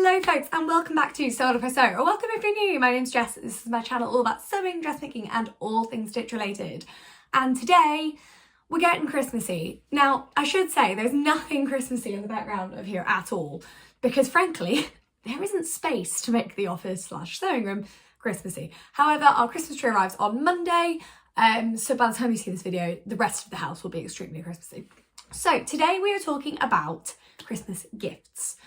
Hello folks and welcome back to Sew on a Sew, or welcome if you're new. My name's Jess. This is my channel all about sewing, dressmaking and all things stitch related. And today we're getting Christmassy. Now I should say there's nothing Christmassy in the background of here at all, because frankly there isn't space to make the office/sewing room Christmassy. However, our Christmas tree arrives on Monday, so by the time you see this video the rest of the house will be extremely Christmassy. So today we are talking about Christmas gifts.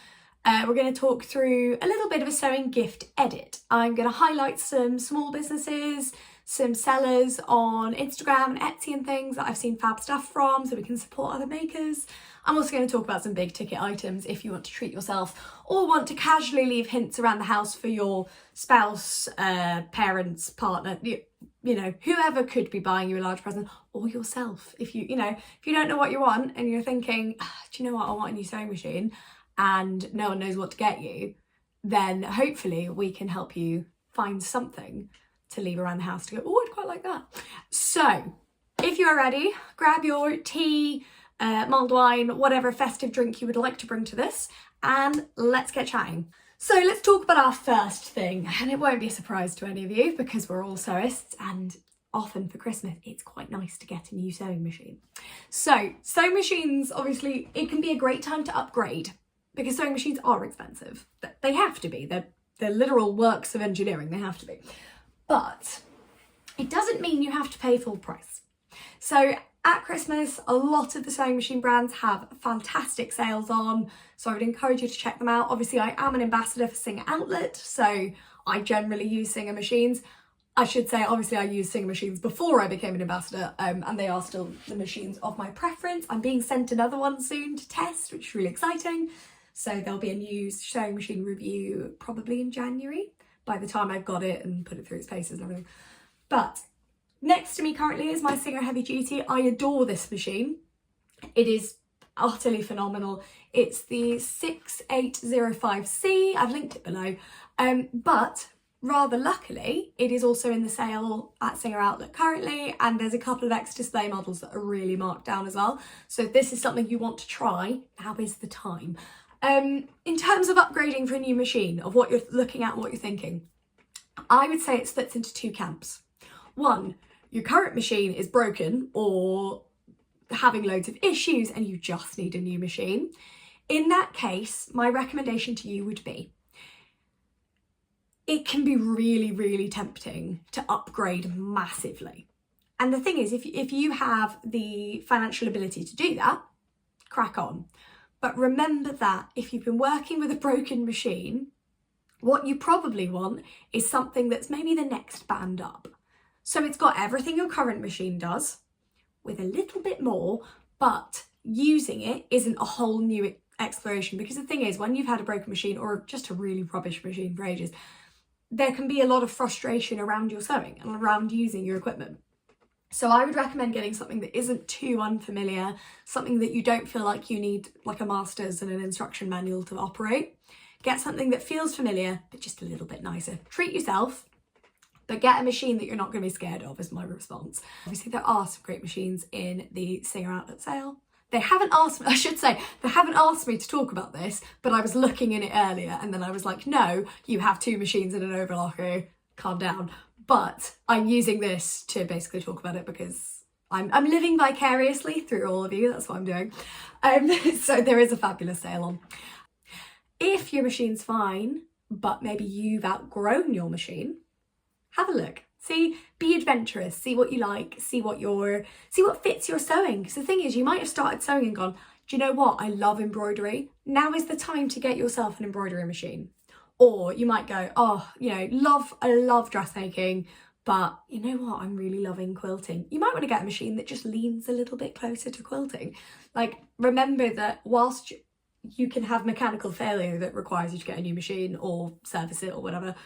We're going to talk through a little bit of a sewing gift edit. I'm going to highlight some small businesses, some sellers on Instagram and Etsy and things that I've seen fab stuff from, so we can support other makers. I'm also going to talk about some big ticket items if you want to treat yourself or want to casually leave hints around the house for your spouse, parents, partner, you know, whoever could be buying you a large present, or yourself. If you don't know what you want and you're thinking, do you know what, I want a new sewing machine, and no one knows what to get you, then hopefully we can help you find something to leave around the house to go, oh, I'd quite like that. So if you are ready, grab your tea, mulled wine, whatever festive drink you would like to bring to this, and let's get chatting. So let's talk about our first thing, and it won't be a surprise to any of you because we're all sewists, and often for Christmas it's quite nice to get a new sewing machine. So sewing machines, obviously it can be a great time to upgrade, because sewing machines are expensive. They have to be. They're literal works of engineering. They have to be. But it doesn't mean you have to pay full price. So at Christmas, a lot of the sewing machine brands have fantastic sales on, so I would encourage you to check them out. Obviously, I am an ambassador for Singer Outlet, so I generally use Singer machines. I should say, obviously, I used Singer machines before I became an ambassador, and they are still the machines of my preference. I'm being sent another one soon to test, which is really exciting. So there'll be a new sewing machine review probably in January, by the time I've got it and put it through its paces and everything. But next to me currently is my Singer Heavy Duty. I adore this machine. It is utterly phenomenal. It's the 6805C. I've linked it below. But rather luckily, it is also in the sale at Singer Outlet currently, and there's a couple of X display models that are really marked down as well. So if this is something you want to try, now is the time. In terms of upgrading for a new machine, of what you're looking at, what you're thinking, I would say it splits into two camps. One, your current machine is broken or having loads of issues and you just need a new machine. In that case, my recommendation to you would be, it can be really, really tempting to upgrade massively. And the thing is, if you have the financial ability to do that, crack on. But remember that if you've been working with a broken machine, what you probably want is something that's maybe the next band up. So it's got everything your current machine does, with a little bit more, but using it isn't a whole new exploration. Because the thing is, when you've had a broken machine or just a really rubbish machine for ages, there can be a lot of frustration around your sewing and around using your equipment. So I would recommend getting something that isn't too unfamiliar, something that you don't feel like you need like a master's and an instruction manual to operate. Get something that feels familiar, but just a little bit nicer. Treat yourself, but get a machine that you're not going to be scared of, is my response. Obviously, there are some great machines in the Singer Outlet sale. They haven't asked me, I should say, they haven't asked me to talk about this, but I was looking in it earlier and then I was like, no, you have two machines in an overlocker, calm down. But I'm using this to basically talk about it because I'm living vicariously through all of you. That's what I'm doing. So there is a fabulous sale on. If your machine's fine, but maybe you've outgrown your machine, have a look. See, be adventurous, see what you like, see what fits your sewing. Because the thing is, you might have started sewing and gone, do you know what? I love embroidery. Now is the time to get yourself an embroidery machine. Or you might go, oh, you know, I love dressmaking, but you know what? I'm really loving quilting. You might want to get a machine that just leans a little bit closer to quilting. Like, remember that whilst you can have mechanical failure that requires you to get a new machine or service it or whatever,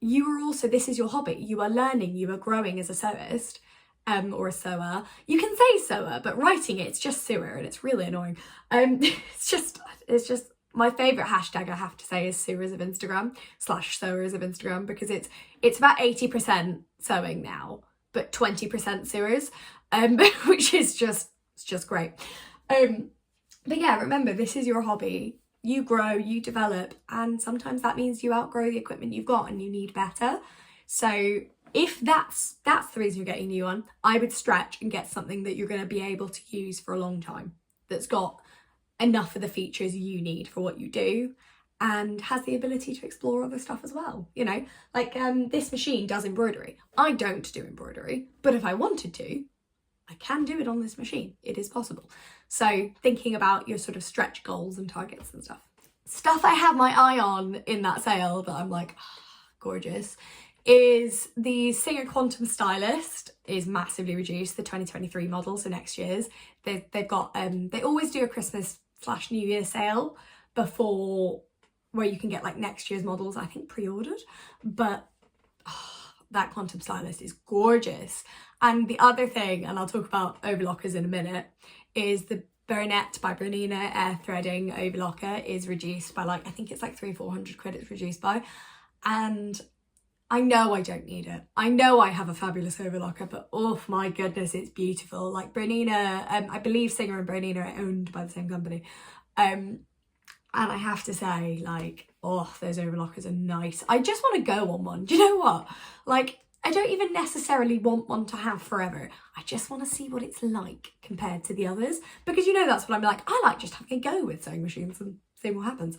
you are also, this is your hobby. You are learning, you are growing as a sewist, or a sewer. You can say sewer, but writing it's just sewer and it's really annoying. It's just my favourite hashtag, I have to say, is sewers of Instagram /sewers of Instagram, because it's about 80% sewing now, but 20% sewers, which is just great. But yeah, remember, this is your hobby. you grow, you develop, and sometimes that means you outgrow the equipment you've got and you need better. So if that's the reason you're getting a new one, I would stretch and get something that you're going to be able to use for a long time, that's got enough of the features you need for what you do and has the ability to explore other stuff as well. You know, like this machine does embroidery. I don't do embroidery, but if I wanted to, I can do it on this machine. It is possible. So thinking about your sort of stretch goals and targets and stuff. Stuff I have my eye on in that sale that I'm like, oh, gorgeous, is the Singer Quantum Stylist is massively reduced, the 2023 model, so next year's. They've got, they always do a Christmas/New Year sale before, where you can get like next year's models, I think pre-ordered, but that Quantum Stylist is gorgeous. And the other thing, and I'll talk about overlockers in a minute, is the Bernette by Bernina air threading overlocker is reduced by like, I think it's like 300-400 quid it's reduced by. And I know I don't need it. I know I have a fabulous overlocker, but oh my goodness, it's beautiful. Like Bernina, I believe Singer and Bernina are owned by the same company. And I have to say, like, oh, those overlockers are nice. I just want to go on one. Do you know what? Like, I don't even necessarily want one to have forever. I just want to see what it's like compared to the others. Because you know that's what I'm like. I like just having a go with sewing machines and seeing what happens.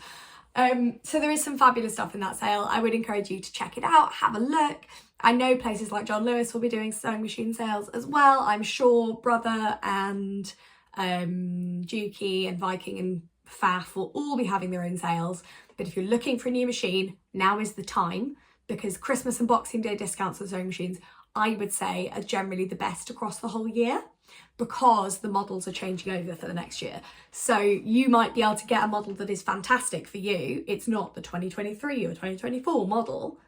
So there is some fabulous stuff in that sale. I would encourage you to check it out, have a look. I know places like John Lewis will be doing sewing machine sales as well. I'm sure Brother and Juki and Viking and Faff will all be having their own sales. But if you're looking for a new machine, now is the time, because Christmas and Boxing Day discounts on sewing machines, I would say, are generally the best across the whole year, because the models are changing over for the next year. So you might be able to get a model that is fantastic for you. It's not the 2023 or 2024 model,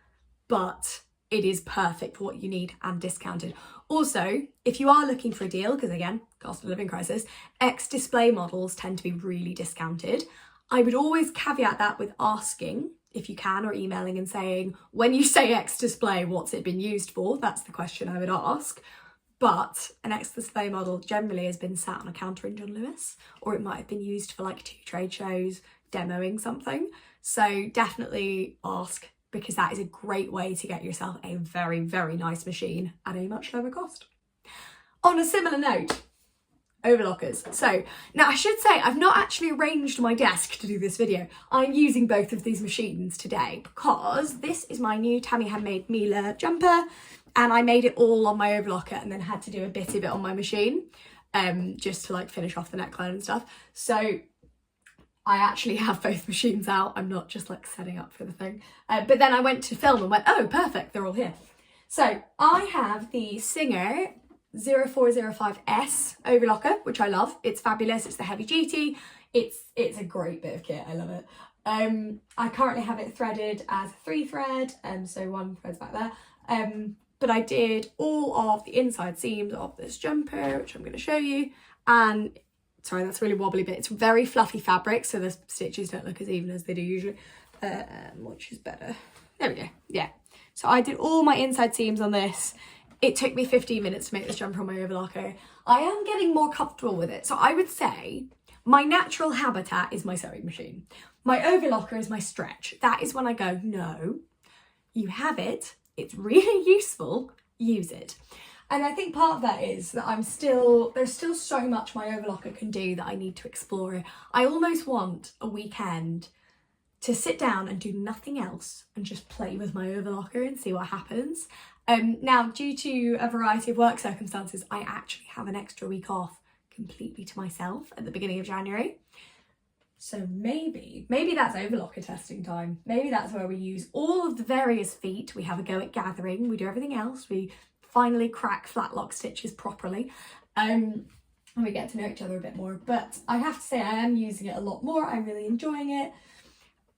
but it is perfect for what you need and discounted. Also, if you are looking for a deal, because again, cost of living crisis, ex-display models tend to be really discounted. I would always caveat that with asking, if you can, or emailing and saying, when you say ex-display, what's it been used for? That's the question I would ask. But an ex-display model generally has been sat on a counter in John Lewis, or it might have been used for like 2 trade shows, demoing something. So definitely ask, because that is a great way to get yourself a very, very nice machine at a much lower cost. On a similar note, overlockers. So now I should say I've not actually arranged my desk to do this video. I'm using both of these machines today because this is my new Tammy Handmade Mila jumper, and I made it all on my overlocker and then had to do a bit of it on my machine just to like finish off the neckline and stuff. So I actually have both machines out. I'm not just like setting up for the thing. But then I went to film and went, oh, perfect, they're all here. So I have the Singer 0405S overlocker, which I love. It's fabulous. It's the heavy duty. It's a great bit of kit. I love it. I currently have it threaded as a 3-thread, so one thread's back there. But I did all of the inside seams of this jumper, which I'm going to show you. And sorry, that's really wobbly, but it's very fluffy fabric, so the stitches don't look as even as they do usually. Which is better. There we go. Yeah. So I did all my inside seams on this. It took me 15 minutes to make this jumper on my overlocker. I am getting more comfortable with it. So I would say my natural habitat is my sewing machine. My overlocker is my stretch. That is when I go, no, you have it. It's really useful. Use it. And I think part of that is that there's still so much my overlocker can do that I need to explore. I almost want a weekend to sit down and do nothing else and just play with my overlocker and see what happens. Now, due to a variety of work circumstances, I actually have an extra week off completely to myself at the beginning of January. So maybe that's overlocker testing time. Maybe that's where we use all of the various feet. We have a go at gathering. We do everything else. We finally crack flat lock stitches properly. And we get to know each other a bit more. But I have to say I am using it a lot more. I'm really enjoying it.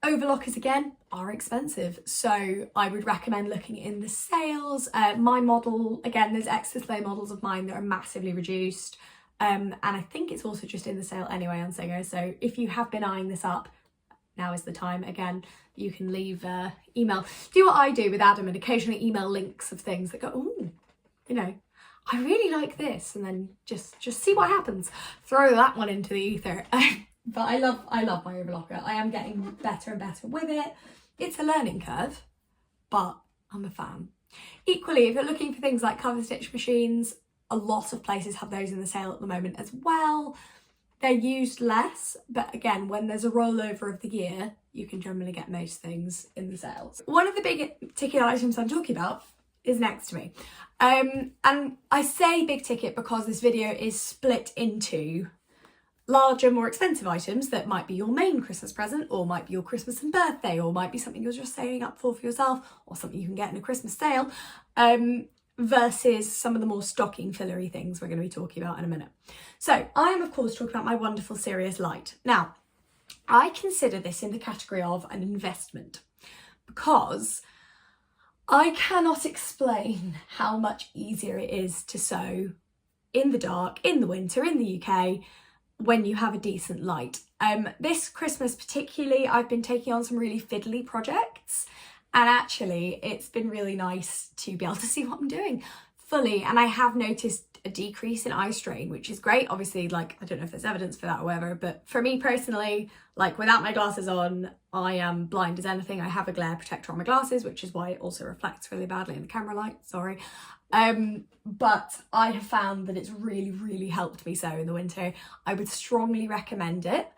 Overlockers, again, are expensive, so I would recommend looking in the sales. My model, again, there's ex-display models of mine that are massively reduced, and I think it's also just in the sale anyway on Singer. So if you have been eyeing this up, now is the time. Again, you can leave email. Do what I do with Adam and occasionally email links of things that go, oh, you know, I really like this, and then just see what happens. Throw that one into the ether. But I love my overlocker. I am getting better and better with it. It's a learning curve, but I'm a fan. Equally, if you're looking for things like cover stitch machines, a lot of places have those in the sale at the moment as well. They're used less, but again, when there's a rollover of the year, you can generally get most things in the sales. One of the big ticket items I'm talking about is next to me. And I say big ticket because this video is split into larger, more expensive items that might be your main Christmas present, or might be your Christmas and birthday, or might be something you're just saving up for yourself, or something you can get in a Christmas sale, versus some of the more stocking fillery things we're going to be talking about in a minute. So I am of course talking about my wonderful Sirius Light. Now, I consider this in the category of an investment because I cannot explain how much easier it is to sew in the dark, in the winter, in the UK, when you have a decent light. This Christmas particularly, I've been taking on some really fiddly projects, and actually it's been really nice to be able to see what I'm doing fully, and I have noticed a decrease in eye strain, which is great. Obviously, like, I don't know if there's evidence for that or whatever, but for me personally, like, without my glasses on, I am blind as anything. I have a glare protector on my glasses, which is why it also reflects really badly in the camera light, sorry. But I have found that it's really, really helped me sew in the winter. I would strongly recommend it,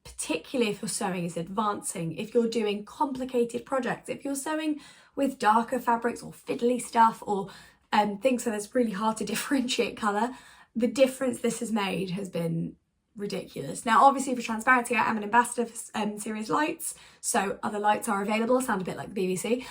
particularly if your sewing is advancing, if you're doing complicated projects, if you're sewing with darker fabrics or fiddly stuff, or things that it's really hard to differentiate colour. The difference this has made has been ridiculous. Now, obviously, for transparency, I am an ambassador for Sirius Lights, so other lights are available. Sound a bit like the BBC.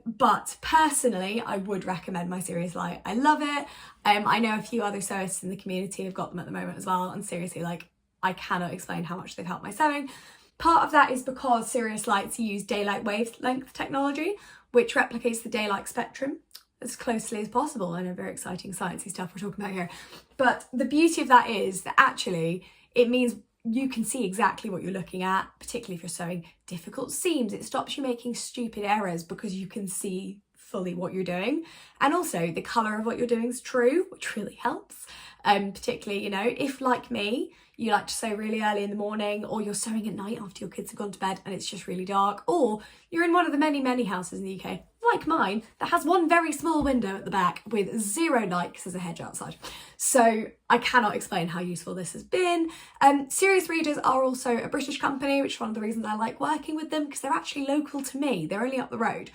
But personally, I would recommend my Sirius Light. I love it. I know a few other sewists in the community have got them at the moment as well, and seriously, like, I cannot explain how much they've helped my sewing. Part of that is because Sirius Lights use daylight wavelength technology, which replicates the daylight spectrum as closely as possible. I know, very exciting sciencey stuff we're talking about here. But the beauty of that is that actually it means you can see exactly what you're looking at, particularly if you're sewing difficult seams. It stops you making stupid errors because you can see fully what you're doing. And also the colour of what you're doing is true, which really helps. Particularly, you know, if like me, you like to sew really early in the morning, or you're sewing at night after your kids have gone to bed and it's just really dark, or you're in one of the many, many houses in the UK, like mine, that has one very small window at the back with zero light because there's a hedge outside. So I cannot explain how useful this has been. Sirius Readers are also a British company, which is one of the reasons I like working with them, because they're actually local to me. They're only up the road.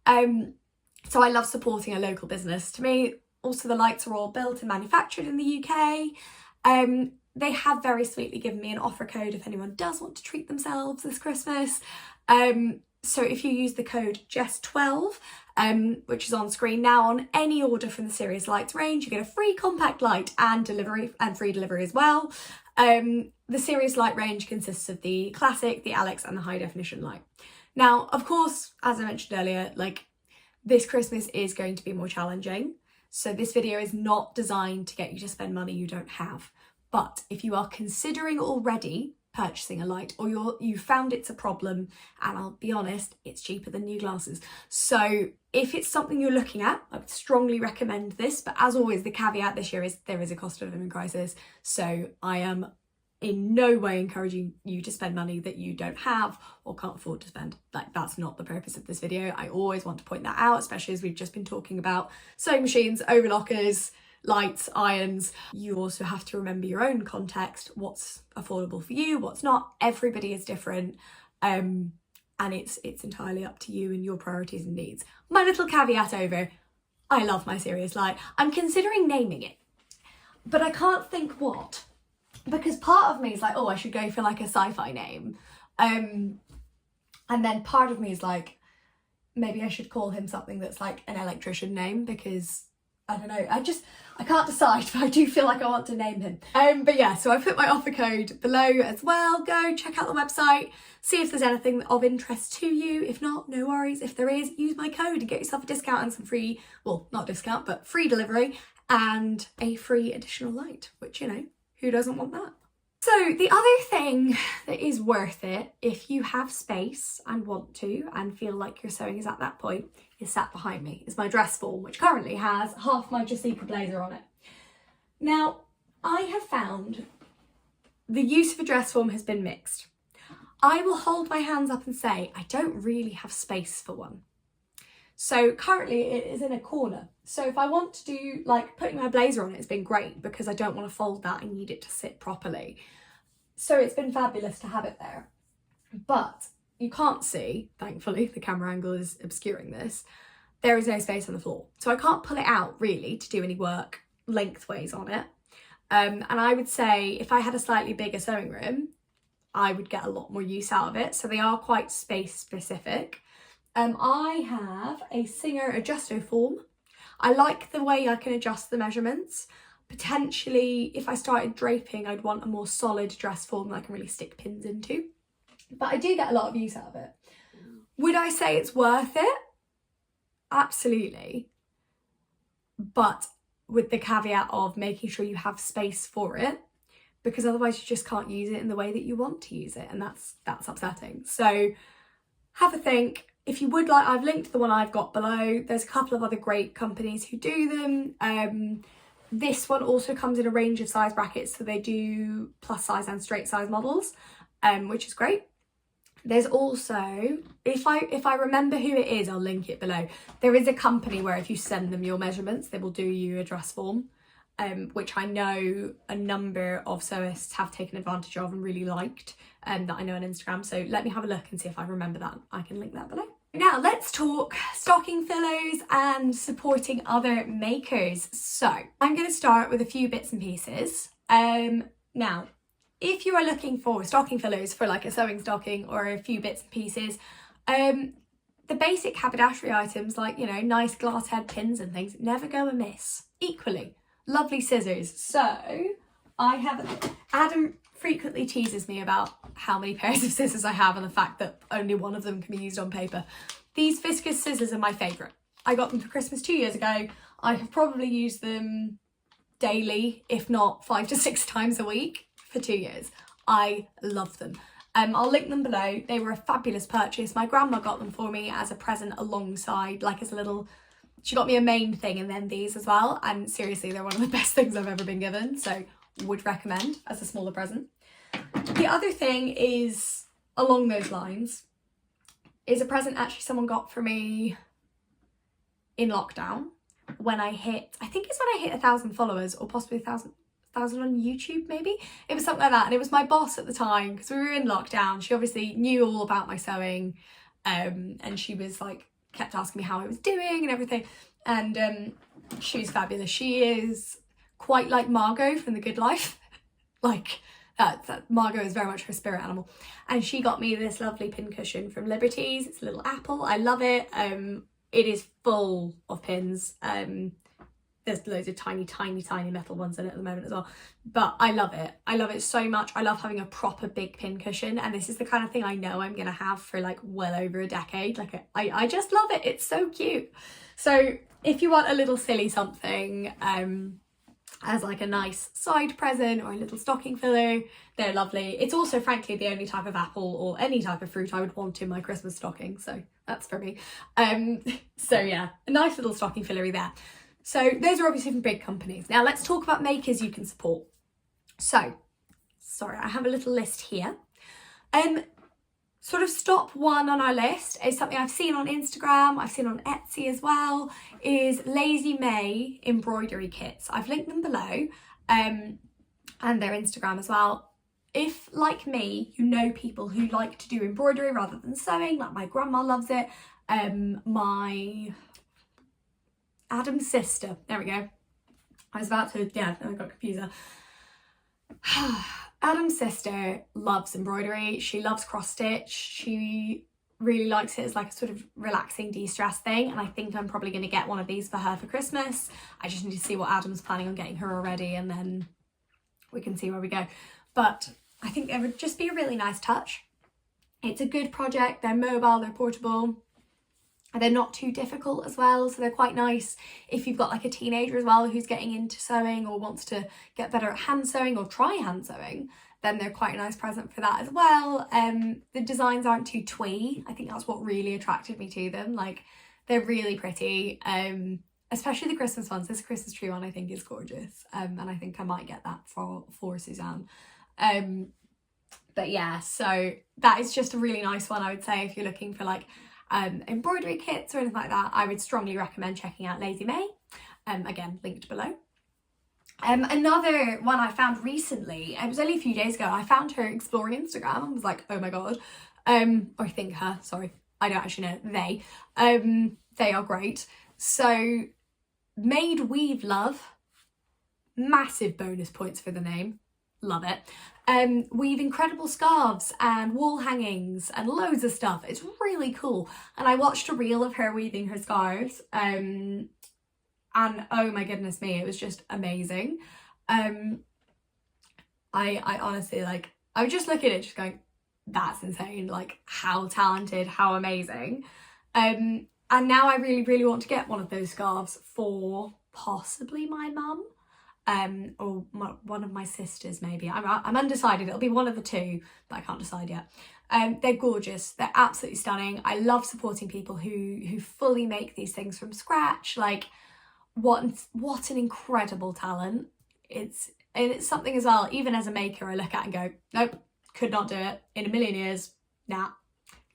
So I love supporting a local business. To me, also the lights are all built and manufactured in the UK. They have very sweetly given me an offer code if anyone does want to treat themselves this Christmas. So if you use the code JESS12, which is on screen now, on any order from the Sirius Lights range, you get a free compact light and delivery, and free delivery as well. The Sirius Light range consists of the Classic, the Alex and the High Definition light. Now, of course, as I mentioned earlier, like, this Christmas is going to be more challenging. So this video is not designed to get you to spend money you don't have. But if you are considering already purchasing a light, or you found it's a problem, and I'll be honest, it's cheaper than new glasses. So if it's something you're looking at, I would strongly recommend this. But as always, the caveat this year is there is a cost of living crisis. So I am in no way encouraging you to spend money that you don't have or can't afford to spend. Like, that's not the purpose of this video. I always want to point that out, especially as we've just been talking about sewing machines, overlockers, lights, irons. You also have to remember your own context, what's affordable for you, what's not. Everybody is different, and it's entirely up to you and your priorities and needs. My little caveat over, I love my Sirius Light. I'm considering naming it, but I can't think what, because part of me is like, oh, I should go for like a sci-fi name, and then part of me is like, maybe I should call him something that's like an electrician name, because I don't know, I can't decide, but I do feel like I want to name him. But yeah, so I put my offer code below as well. Go check out the website, see if there's anything of interest to you. If not, no worries. If there is, use my code and get yourself a discount and some free, well, not discount, but free delivery and a free additional light, which, you know, who doesn't want that? So the other thing that is worth it, if you have space and want to and feel like your sewing is at that point, is sat behind me, is my dress form, which currently has half my Jessica blazer on it. Now, I have found the use of a dress form has been mixed. I will hold my hands up and say I don't really have space for one. So currently it is in a corner. So if I want to do, like, putting my blazer on, it's been great because I don't want to fold that. I need it to sit properly. So it's been fabulous to have it there. But you can't see, thankfully, the camera angle is obscuring this, there is no space on the floor. So I can't pull it out really to do any work lengthways on it. And I would say if I had a slightly bigger sewing room, I would get a lot more use out of it. So they are quite space specific. I have a Singer Adjusto form. I like the way I can adjust the measurements. Potentially, if I started draping, I'd want a more solid dress form that I can really stick pins into. But I do get a lot of use out of it. Would I say it's worth it? Absolutely. But with the caveat of making sure you have space for it, because otherwise you just can't use it in the way that you want to use it, and that's upsetting. So have a think. If you would like, I've linked the one I've got below. There's a couple of other great companies who do them. This one also comes in a range of size brackets, so they do plus size and straight size models, which is great. There's also, if I remember who it is, I'll link it below. There is a company where if you send them your measurements, they will do you a dress form, which I know a number of sewists have taken advantage of and really liked, that I know on Instagram. So let me have a look and see if I remember that. I can link that below. Now let's talk stocking fillers and supporting other makers. So I'm going to start with a few bits and pieces. Now, if you are looking for stocking fillers for like a sewing stocking or a few bits and pieces, the basic haberdashery items like, you know, nice glass head pins and things never go amiss. Equally, lovely scissors. So I have, Adam frequently teases me about how many pairs of scissors I have and the fact that only one of them can be used on paper. These Fiskars scissors are my favourite. I got them for Christmas 2 years ago. I have probably used them daily, if not 5 to 6 times a week for 2 years. I love them. I'll link them below. They were a fabulous purchase. My grandma got them for me as a present alongside, like as a little, she got me a main thing and then these as well. And seriously, they're one of the best things I've ever been given. So would recommend as a smaller present. The other thing is along those lines is a present actually someone got for me in lockdown when I hit, I think it's when I hit 1,000 followers or possibly 1,000 on YouTube maybe. It was something like that, and it was my boss at the time because we were in lockdown. She obviously knew all about my sewing, and she was like kept asking me how I was doing and everything, and she's fabulous. She is quite like Margot from The Good Life. Like that Margot is very much her spirit animal, and she got me this lovely pincushion from Liberties. It's a little apple. I love it. It is full of pins. There's loads of tiny metal ones in it at the moment as well, but I love it. I love it so much. I love having a proper big pincushion, and this is the kind of thing I know I'm gonna have for like well over a decade. Like I just love it. It's so cute. So if you want a little silly something as like a nice side present or a little stocking filler, they're lovely. It's also frankly the only type of apple or any type of fruit I would want in my Christmas stocking, so that's for me. So yeah, a nice little stocking fillery there. So those are obviously from big companies. Now let's talk about makers you can support. So, sorry, I have a little list here. Sort of stop one on our list is something I've seen on Instagram, I've seen on Etsy as well, is Lazy May embroidery kits. I've linked them below, and their Instagram as well. If, like me, you know people who like to do embroidery rather than sewing, like my grandma loves it, my Adam's sister, there we go. I was about to, yeah, I got confused there. Adam's sister loves embroidery. She loves cross stitch. She really likes it as like a sort of relaxing de-stress thing. And I think I'm probably going to get one of these for her for Christmas. I just need to see what Adam's planning on getting her already, and then we can see where we go. But I think it would just be a really nice touch. It's a good project. They're mobile, they're portable. They're not too difficult as well, so they're quite nice if you've got like a teenager as well who's getting into sewing or wants to get better at hand sewing or try hand sewing, then they're quite a nice present for that as well. The designs aren't too twee. I think that's what really attracted me to them. Like, they're really pretty, especially the Christmas ones. This Christmas tree one I think is gorgeous, and I think I might get that for Suzanne. But yeah, so that is just a really nice one, I would say, if you're looking for like embroidery kits or anything like that. I would strongly recommend checking out Lazy May. Again, linked below. Another one I found recently, it was only a few days ago, I found her exploring Instagram and was like, oh my god. Or I think her, sorry, I don't actually know, they are great. So Made Weave Love, massive bonus points for the name, love it. Weave incredible scarves and wall hangings and loads of stuff. It's really cool. And I watched a reel of her weaving her scarves, and oh my goodness me, it was just amazing. I honestly, like, I would just look at it just going, that's insane, like how talented, how amazing. And now I really want to get one of those scarves for possibly my mum, or one of my sisters maybe. I'm undecided, it'll be one of the two, but I can't decide yet. They're gorgeous, they're absolutely stunning. I love supporting people who fully make these things from scratch. Like, what an incredible talent. It's something as well, even as a maker, I look at and go, nope, could not do it in a million years, nah.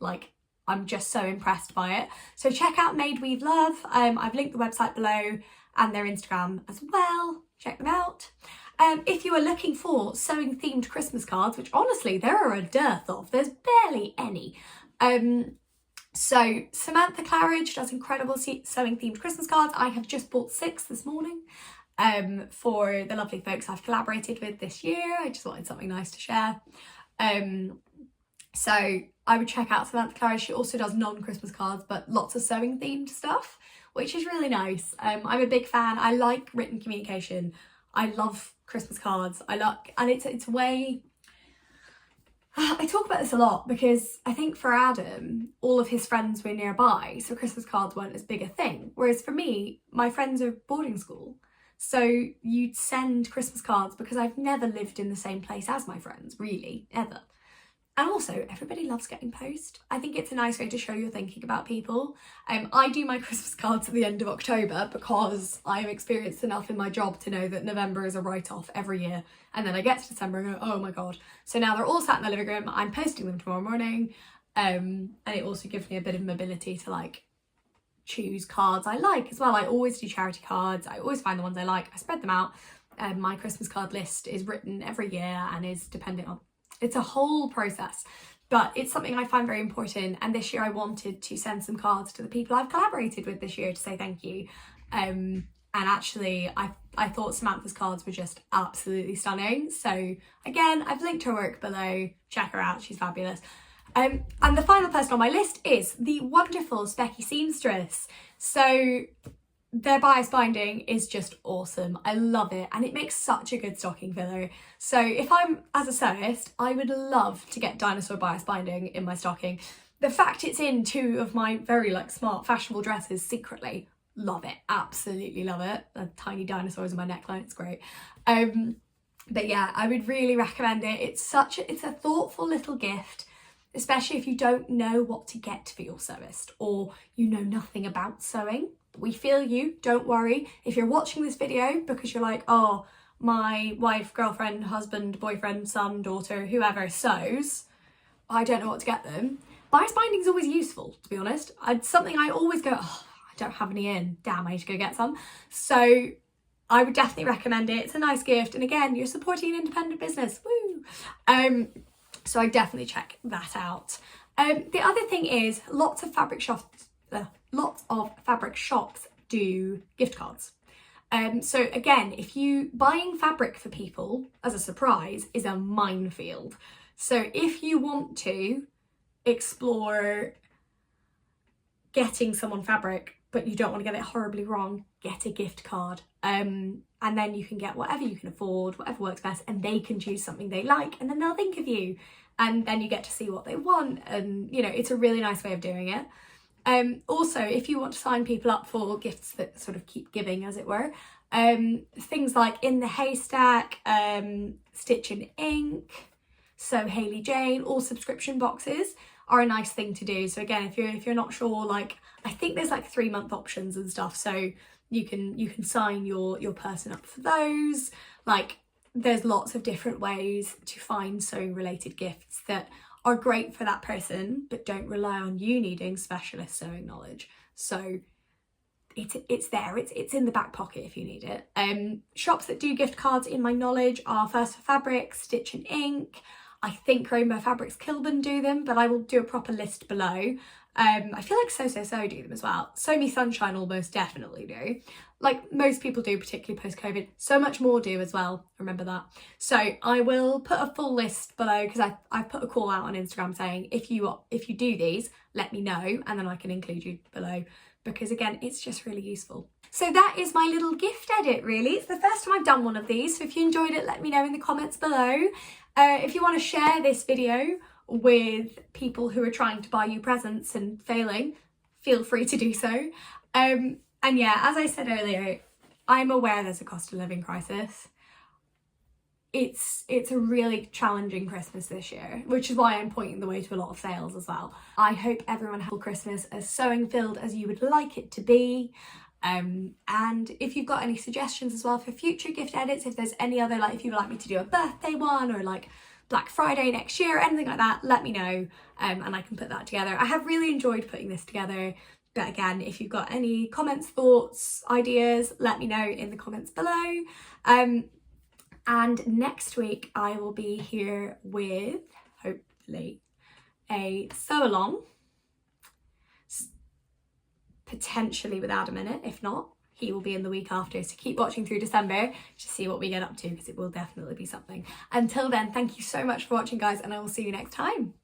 Like, I'm just so impressed by it. So check out Made Weave Love. I've linked the website below and their Instagram as well. Check them out. If you are looking for sewing themed Christmas cards, which honestly there are a dearth of, there's barely any. So Samantha Claridge does incredible sewing themed Christmas cards. I have just bought 6 this morning for the lovely folks I've collaborated with this year. I just wanted something nice to share. So I would check out Samantha Claridge. She also does non-Christmas cards, but lots of sewing themed stuff, which is really nice. I'm a big fan. I like written communication. I love Christmas cards. And it's a way, I talk about this a lot because I think for Adam, all of his friends were nearby, so Christmas cards weren't as big a thing. Whereas for me, my friends are boarding school. So you'd send Christmas cards because I've never lived in the same place as my friends, really, ever. And also, everybody loves getting post. I think it's a nice way to show you're thinking about people. I do my Christmas cards at the end of October because I'm experienced enough in my job to know that November is a write-off every year. And then I get to December and go, oh my god. So now they're all sat in the living room. I'm posting them tomorrow morning. And it also gives me a bit of mobility to like choose cards I like as well. I always do charity cards. I always find the ones I like. I spread them out. My Christmas card list is written every year and is dependent on, it's a whole process, but it's something I find very important. And this year I wanted to send some cards to the people I've collaborated with this year to say thank you. And actually I thought Samantha's cards were just absolutely stunning. So again, I've linked her work below, check her out, she's fabulous. And the final person on my list is the wonderful Specky Seamstress. So their bias binding is just awesome. I love it, and it makes such a good stocking filler. So if I'm, as a sewist, I would love to get dinosaur bias binding in my stocking. The fact it's in 2 of my very like smart fashionable dresses secretly, love it, absolutely love it. The tiny dinosaurs in my neckline, it's great. But yeah, I would really recommend it. It's a thoughtful little gift, especially if you don't know what to get for your sewist or you know nothing about sewing. We feel you, don't worry. If you're watching this video because you're like, oh, my wife, girlfriend, husband, boyfriend, son, daughter, whoever sews, I don't know what to get them. Bias binding is always useful, to be honest. It's something I always go, oh, I don't have any in. Damn, I need to go get some. So I would definitely recommend it. It's a nice gift. And again, you're supporting an independent business. Woo! So I definitely check that out. The other thing is lots of fabric shops do gift cards. So again, if you buying fabric for people as a surprise is a minefield. So if you want to explore getting someone fabric, but you don't want to get it horribly wrong, get a gift card. And then you can get whatever you can afford, whatever works best, and they can choose something they like, and then they'll think of you. And then you get to see what they want, and you know, it's a really nice way of doing it. Also, if you want to sign people up for gifts that sort of keep giving, as it were, things like In the Haystack, Stitch and Ink, So Hayley Jane, all subscription boxes are a nice thing to do. So again, if you're not sure, like I think there's like 3-month options and stuff, so you can sign your person up for those. Like there's lots of different ways to find sewing related gifts that are great for that person, but don't rely on you needing specialist sewing knowledge. So it's there, it's in the back pocket if you need it. Shops that do gift cards in my knowledge are First for Fabrics, Stitch and Ink. I think Rainbow Fabrics Kilburn do them, but I will do a proper list below. I feel like So do them as well. Sew Me Sunshine almost definitely do. Like most people do, particularly post-COVID. So Much More do as well, remember that. So I will put a full list below, because I've put a call out on Instagram saying if you do these, let me know, and then I can include you below, because again, it's just really useful. So that is my little gift edit really. It's the first time I've done one of these, so if you enjoyed it, let me know in the comments below. If you want to share this video with people who are trying to buy you presents and failing, feel free to do so. And yeah, as I said earlier, I'm aware there's a cost of living crisis. It's a really challenging Christmas this year, which is why I'm pointing the way to a lot of sales as well. I hope everyone has a Christmas as sewing filled as you would like it to be. And if you've got any suggestions as well for future gift edits, if there's any other, like if you'd like me to do a birthday one or like Black Friday next year, anything like that, let me know, and I can put that together. I have really enjoyed putting this together, but again, if you've got any comments, thoughts, ideas, let me know in the comments below. And next week I will be here with, hopefully, a sew along, potentially with Adam in it. If not, he will be in the week after, so keep watching through December to see what we get up to, because it will definitely be something. Until then, thank you so much for watching guys, and I will see you next time.